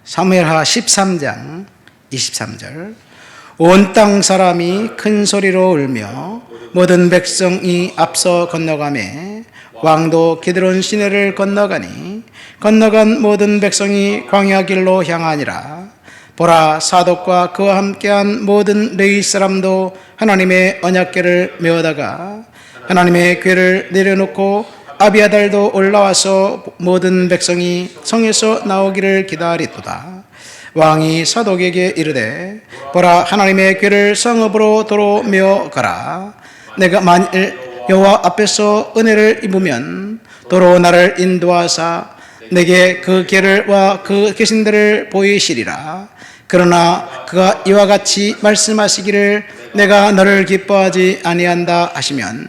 사무엘하 13장 23절. 온 땅 사람이 큰 소리로 울며 모든 백성이 앞서 건너가매 왕도 기드론 시내를 건너가니 건너간 모든 백성이 광야 길로 향하니라. 보라, 사독과 그와 함께한 모든 레위 사람도 하나님의 언약궤를 메어다가 하나님의 궤를 내려놓고 아비아달도 올라와서 모든 백성이 성에서 나오기를 기다리도다. 왕이 사독에게 이르되, 보라, 하나님의 궤를 성읍으로 도로 메어 가라. 내가 만일 여호와 앞에서 은혜를 입으면 도로 나를 인도하사 내게 그 궤를와 그 계신들을 보이시리라. 그러나 그가 이와 같이 말씀하시기를 내가 너를 기뻐하지 아니한다 하시면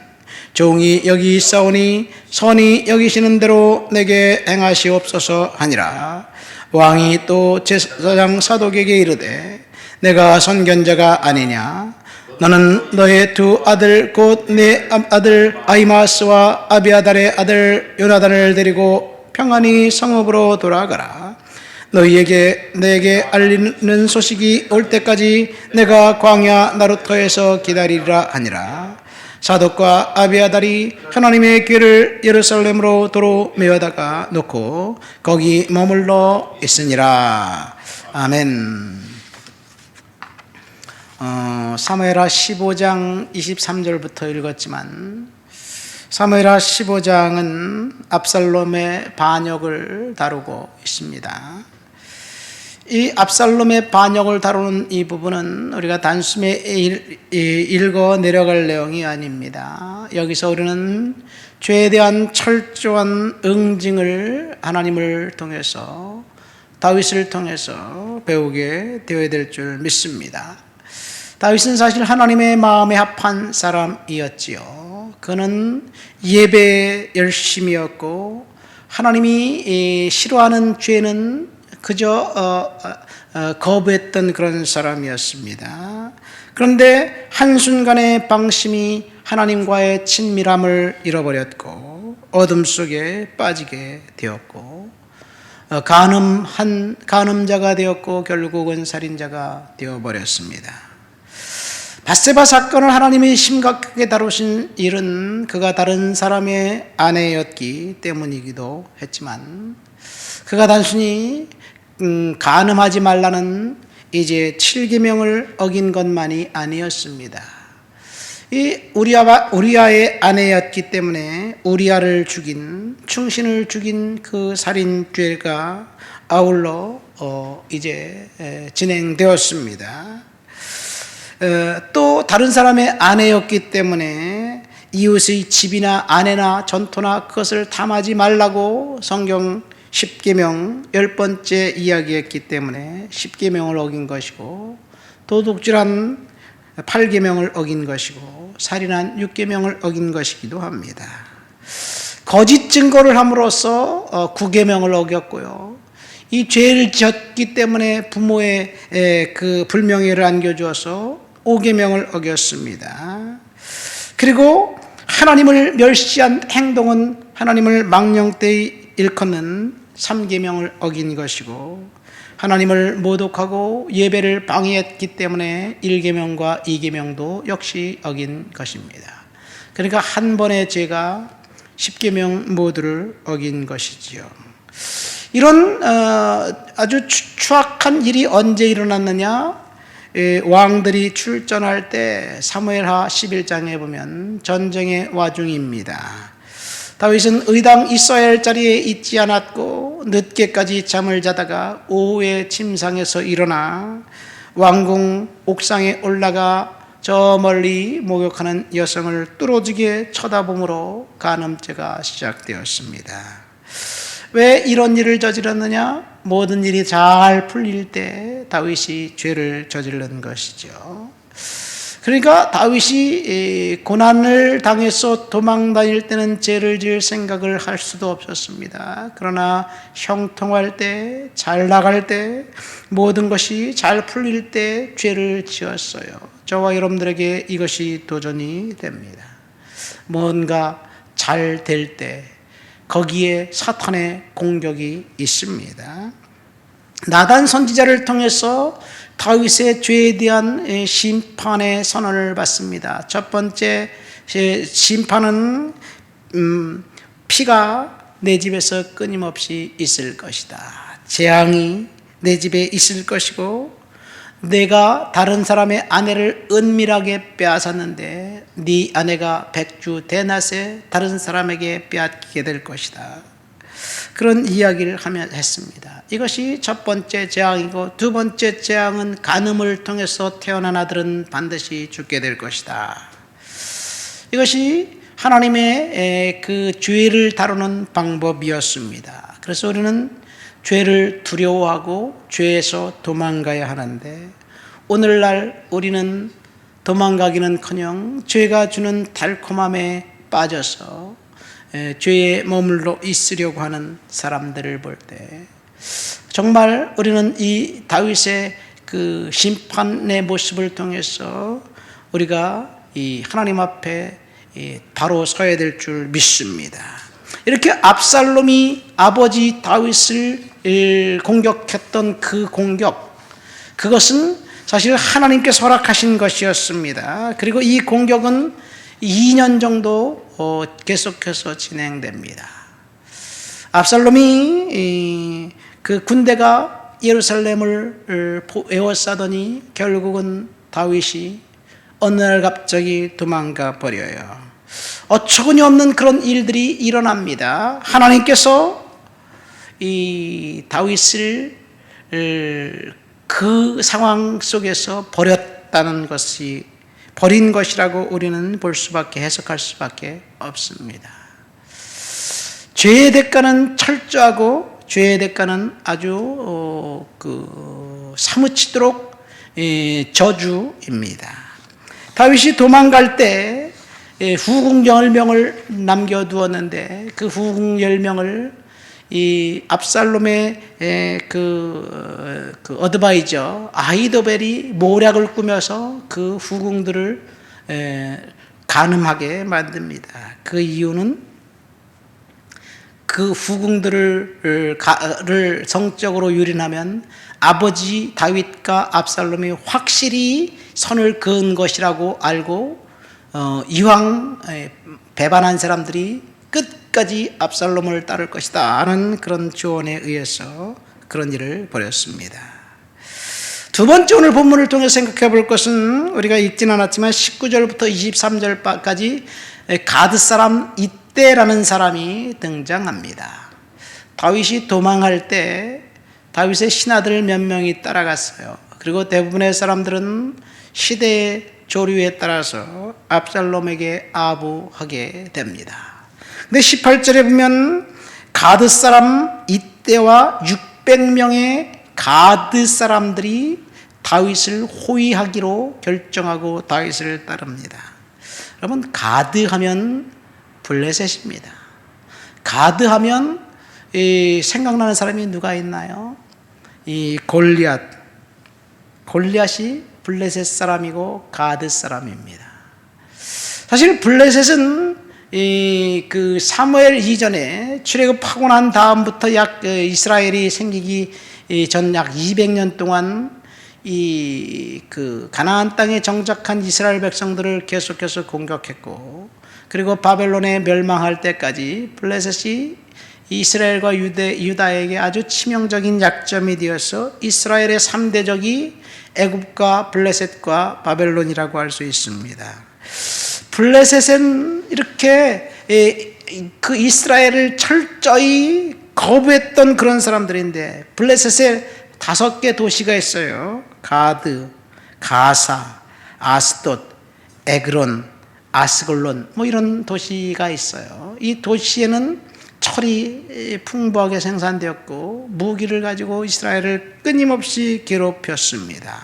종이 여기 있사오니 선히 여기시는 대로 내게 행하시옵소서 하니라. 왕이 또 제사장 사독에게 이르되, 내가 선견자가 아니냐? 너는 너의 두 아들 곧 내 아들 아히마스와 아비아달의 아들 요나단을 데리고 평안히 성읍으로 돌아가라. 너희에게 내게 알리는 소식이 올 때까지 내가 광야 나루터에서 기다리리라 하니라. 사독과 아비아달이 하나님의 궤를 예루살렘으로 도로 메어다가 놓고 거기 머물러 있으니라. 아멘. 사무엘하 15장 23절부터 읽었지만 사무엘하 15장은 압살롬의 반역을 다루고 있습니다. 이 압살롬의 반역을 다루는 이 부분은 우리가 단숨에 읽어 내려갈 내용이 아닙니다. 여기서 우리는 죄에 대한 철저한 응징을 하나님을 통해서, 다윗을 통해서 배우게 되어야 될 줄 믿습니다. 다윗은 사실 하나님의 마음에 합한 사람이었지요. 그는 예배에 열심이었고 하나님이 싫어하는 죄는 그저 거부했던 그런 사람이었습니다. 그런데 한순간의 방심이 하나님과의 친밀함을 잃어버렸고 어둠 속에 빠지게 되었고 간음자가 되었고 결국은 살인자가 되어버렸습니다. 밧세바 사건을 하나님이 심각하게 다루신 일은 그가 다른 사람의 아내였기 때문이기도 했지만 그가 단순히 간음하지 말라는 이제 7계명을 어긴 것만이 아니었습니다. 이 우리아의 아내였기 때문에 우리아를 죽인, 충신을 죽인 그 살인죄가 아울러 이제 진행되었습니다. 또 다른 사람의 아내였기 때문에 이웃의 집이나 아내나 전토나 그것을 탐하지 말라고 성경 10계명 10번째 이야기했기 때문에 10계명을 어긴 것이고, 도둑질한 8계명을 어긴 것이고, 살인한 6계명을 어긴 것이기도 합니다. 거짓 증거를 함으로써 9계명을 어겼고요. 이 죄를 지었기 때문에 부모의 그 불명예를 안겨주어서 5계명을 어겼습니다. 그리고 하나님을 멸시한 행동은 하나님을 망령되이 일컫는 3계명을 어긴 것이고, 하나님을 모독하고 예배를 방해했기 때문에 1계명과 2계명도 역시 어긴 것입니다. 그러니까 한 번의 죄가 10계명 모두를 어긴 것이지요. 이런 아주 추악한 일이 언제 일어났느냐? 왕들이 출전할 때 사무엘하 11장에 보면 전쟁의 와중입니다. 다윗은 의당 있어야 할 자리에 있지 않았고 늦게까지 잠을 자다가 오후에 침상에서 일어나 왕궁 옥상에 올라가 저 멀리 목욕하는 여성을 뚫어지게 쳐다보므로 간음죄가 시작되었습니다. 왜 이런 일을 저질렀느냐? 모든 일이 잘 풀릴 때 다윗이 죄를 저지른 것이죠. 그러니까 다윗이 고난을 당해서 도망 다닐 때는 죄를 지을 생각을 할 수도 없었습니다. 그러나 형통할 때, 잘 나갈 때, 모든 것이 잘 풀릴 때 죄를 지었어요. 저와 여러분들에게 이것이 도전이 됩니다. 뭔가 잘 될 때 거기에 사탄의 공격이 있습니다. 나단 선지자를 통해서 다윗의 죄에 대한 심판의 선언을 받습니다. 첫 번째 심판은 피가 내 집에서 끊임없이 있을 것이다. 재앙이 내 집에 있을 것이고 내가 다른 사람의 아내를 은밀하게 빼앗았는데 네 아내가 백주 대낮에 다른 사람에게 빼앗기게 될 것이다. 그런 이야기를 했습니다. 이것이 첫 번째 재앙이고, 두 번째 재앙은 간음을 통해서 태어난 아들은 반드시 죽게 될 것이다. 이것이 하나님의 그 죄를 다루는 방법이었습니다. 그래서 우리는 죄를 두려워하고 죄에서 도망가야 하는데, 오늘날 우리는 도망가기는커녕 죄가 주는 달콤함에 빠져서 죄에 머물러 있으려고 하는 사람들을 볼 때 정말 우리는 이 다윗의 그 심판의 모습을 통해서 우리가 이 하나님 앞에 바로 서야 될 줄 믿습니다. 이렇게 압살롬이 아버지 다윗을 공격했던 그 공격, 그것은 사실 하나님께서 허락하신 것이었습니다. 그리고 이 공격은 2년 정도 계속해서 진행됩니다. 압살롬이 그 군대가 예루살렘을 에워싸더니 결국은 다윗이 어느 날 갑자기 도망가 버려요. 어처구니 없는 그런 일들이 일어납니다. 하나님께서 이 다윗을 그 상황 속에서 버린 것이라고 우리는 볼 수밖에, 해석할 수밖에 없습니다. 죄의 대가는 철저하고 죄의 대가는 아주 사무치도록 저주입니다. 다윗이 도망갈 때 후궁 10명을 남겨두었는데 그 후궁 10명을 이 압살롬의 그 어드바이저 아히도벨이 모략을 꾸며서 그 후궁들을 간음하게 만듭니다. 그 이유는 그 후궁들을 성적으로 유린하면 아버지 다윗과 압살롬이 확실히 선을 그은 것이라고 알고 이왕 배반한 사람들이 끝까지 압살롬을 따를 것이다 하는 그런 조언에 의해서 그런 일을 벌였습니다. 두 번째 오늘 본문을 통해 생각해 볼 것은 우리가 읽진 않았지만 19절부터 23절까지 가드 사람 이때라는 사람이 등장합니다. 다윗이 도망할 때 다윗의 신하들 몇 명이 따라갔어요. 그리고 대부분의 사람들은 시대의 조류에 따라서 압살롬에게 아부하게 됩니다. 근데 18절에 보면 가드 사람 이때와 600명의 가드 사람들이 다윗을 호위하기로 결정하고 다윗을 따릅니다. 여러분, 가드 하면 블레셋입니다. 가드 하면 생각나는 사람이 누가 있나요? 이 골리앗이 블레셋 사람이고 가드 사람입니다. 사실 블레셋은 그 사무엘 이전에 출애굽하고 난 다음부터 이스라엘이 생기기 전 약 200년 동안 그 가나안 땅에 정착한 이스라엘 백성들을 계속해서 공격했고, 그리고 바벨론에 멸망할 때까지 블레셋이 이스라엘과 유다에게 아주 치명적인 약점이 되어서 이스라엘의 3대 적이 애굽과 블레셋과 바벨론이라고 할 수 있습니다. 블레셋은 이렇게 그 이스라엘을 철저히 거부했던 그런 사람들인데, 블레셋에 5개 도시가 있어요. 가드, 가사, 아스돗, 에그론, 아스글론, 이런 도시가 있어요. 이 도시에는 철이 풍부하게 생산되었고 무기를 가지고 이스라엘을 끊임없이 괴롭혔습니다.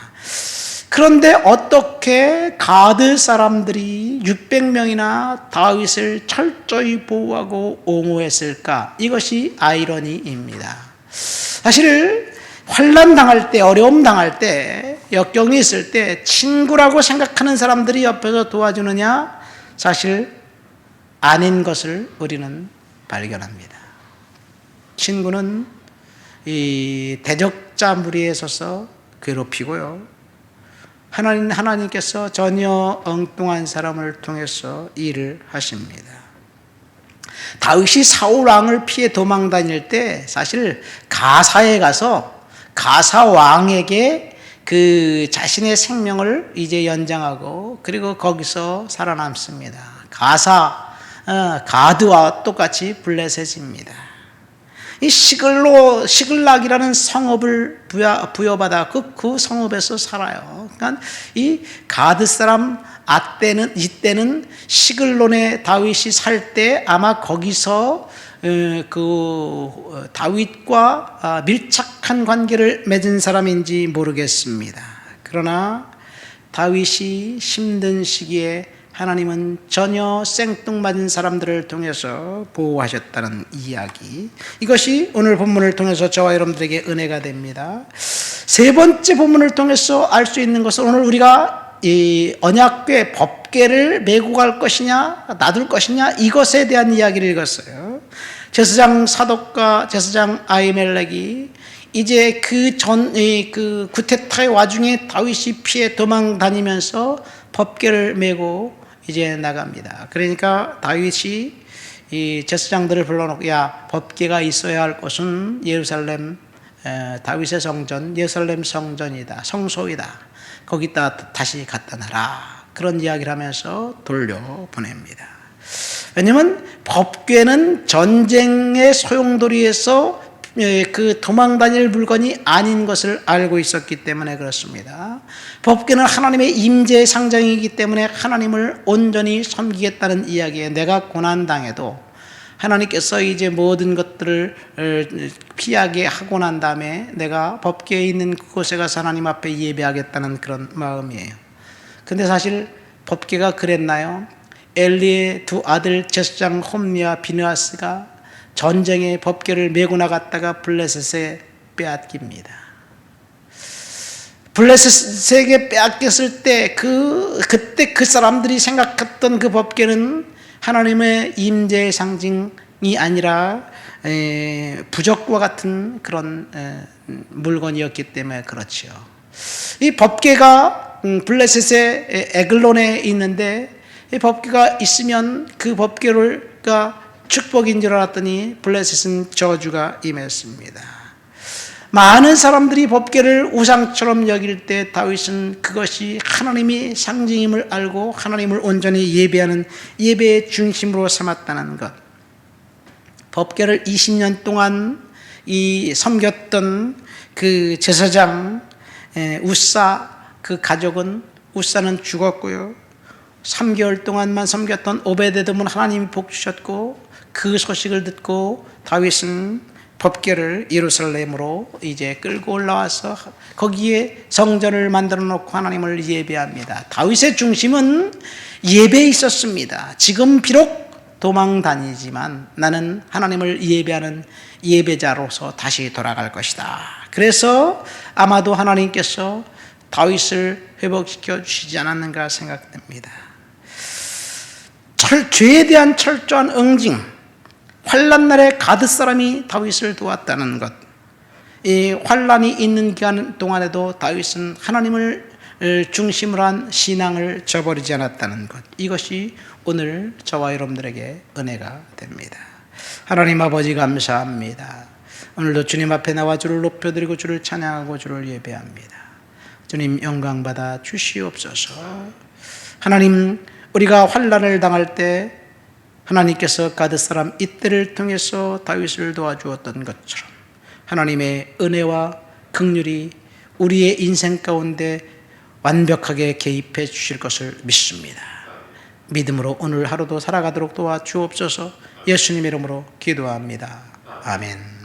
그런데 어떻게 가드 사람들이 600명이나 다윗을 철저히 보호하고 옹호했을까? 이것이 아이러니입니다. 사실 환난 당할 때, 어려움 당할 때, 역경이 있을 때 친구라고 생각하는 사람들이 옆에서 도와주느냐? 사실 아닌 것을 우리는 발견합니다. 친구는 이 대적자 무리에 서서 괴롭히고요. 하나님께서 전혀 엉뚱한 사람을 통해서 일을 하십니다. 다윗이 사울 왕을 피해 도망 다닐 때 사실 가사에 가서 가사 왕에게 그 자신의 생명을 이제 연장하고 그리고 거기서 살아남습니다. 가드와 똑같이 블레셋입니다. 이 시글락이라는 성읍을 부여받아 그 성읍에서 살아요. 그러니까 이 가드 사람 이때는 시글론에 다윗이 살 때 아마 거기서 그 다윗과 밀착한 관계를 맺은 사람인지 모르겠습니다. 그러나 다윗이 힘든 시기에 하나님은 전혀 생뚱맞은 사람들을 통해서 보호하셨다는 이야기, 이것이 오늘 본문을 통해서 저와 여러분들에게 은혜가 됩니다. 세 번째 본문을 통해서 알 수 있는 것은 오늘 우리가 이 언약궤 법궤를 메고 갈 것이냐 놔둘 것이냐 이것에 대한 이야기를 읽었어요. 제사장 사독과 제사장 아히멜렉이 이제 그 구테타의 와중에 다윗이 피해 도망 다니면서 법궤를 메고 이제 나갑니다. 그러니까 다윗이 이 제사장들을 불러놓고, 야, 법궤가 있어야 할 곳은 예루살렘 다윗의 성전 예루살렘 성전이다, 성소이다, 거기다 다시 갖다 놔라, 그런 이야기를 하면서 돌려보냅니다. 왜냐하면 법궤는 전쟁의 소용돌이에서 그 도망 다닐 물건이 아닌 것을 알고 있었기 때문에 그렇습니다. 법궤는 하나님의 임재의 상징이기 때문에 하나님을 온전히 섬기겠다는 이야기에, 내가 고난당해도 하나님께서 이제 모든 것들을 피하게 하고 난 다음에 내가 법궤에 있는 그곳에 가서 하나님 앞에 예배하겠다는 그런 마음이에요. 근데 사실 법궤가 그랬나요? 엘리의 두 아들 제사장 홈리와 비느하스가 전쟁에 법궤를 메고 나갔다가 블레셋에 빼앗깁니다. 블레셋에게 빼앗겼을 때 그때 그 사람들이 생각했던 그 법궤는 하나님의 임재의 상징이 아니라 부적과 같은 그런 물건이었기 때문에 그렇죠. 이 법궤가 블레셋의 에글론에 있는데, 이 법궤가 있으면 그 법궤가 축복인 줄 알았더니 블레셋은 저주가 임했습니다. 많은 사람들이 법궤를 우상처럼 여길 때 다윗은 그것이 하나님의 상징임을 알고 하나님을 온전히 예배하는 예배의 중심으로 삼았다는 것. 법궤를 20년 동안 섬겼던 그 제사장 우사, 그 가족은, 우사는 죽었고요. 3개월 동안만 섬겼던 오베데돔은 하나님이 복 주셨고, 그 소식을 듣고 다윗은 법궤를 예루살렘으로 이제 끌고 올라와서 거기에 성전을 만들어 놓고 하나님을 예배합니다. 다윗의 중심은 예배에 있었습니다. 지금 비록 도망 다니지만 나는 하나님을 예배하는 예배자로서 다시 돌아갈 것이다. 그래서 아마도 하나님께서 다윗을 회복시켜 주시지 않았는가 생각됩니다. 죄에 대한 철저한 응징, 환난 날에 가드 사람이 다윗을 도왔다는 것, 이 환난이 있는 기간 동안에도 다윗은 하나님을 중심으로 한 신앙을 저버리지 않았다는 것, 이것이 오늘 저와 여러분들에게 은혜가 됩니다. 하나님 아버지 감사합니다. 오늘도 주님 앞에 나와 주를 높여드리고 주를 찬양하고 주를 예배합니다. 주님 영광받아 주시옵소서. 하나님, 우리가 환난을 당할 때 하나님께서 가드 사람 이때를 통해서 다윗을 도와주었던 것처럼 하나님의 은혜와 긍휼이 우리의 인생 가운데 완벽하게 개입해 주실 것을 믿습니다. 믿음으로 오늘 하루도 살아가도록 도와주옵소서. 예수님의 이름으로 기도합니다. 아멘.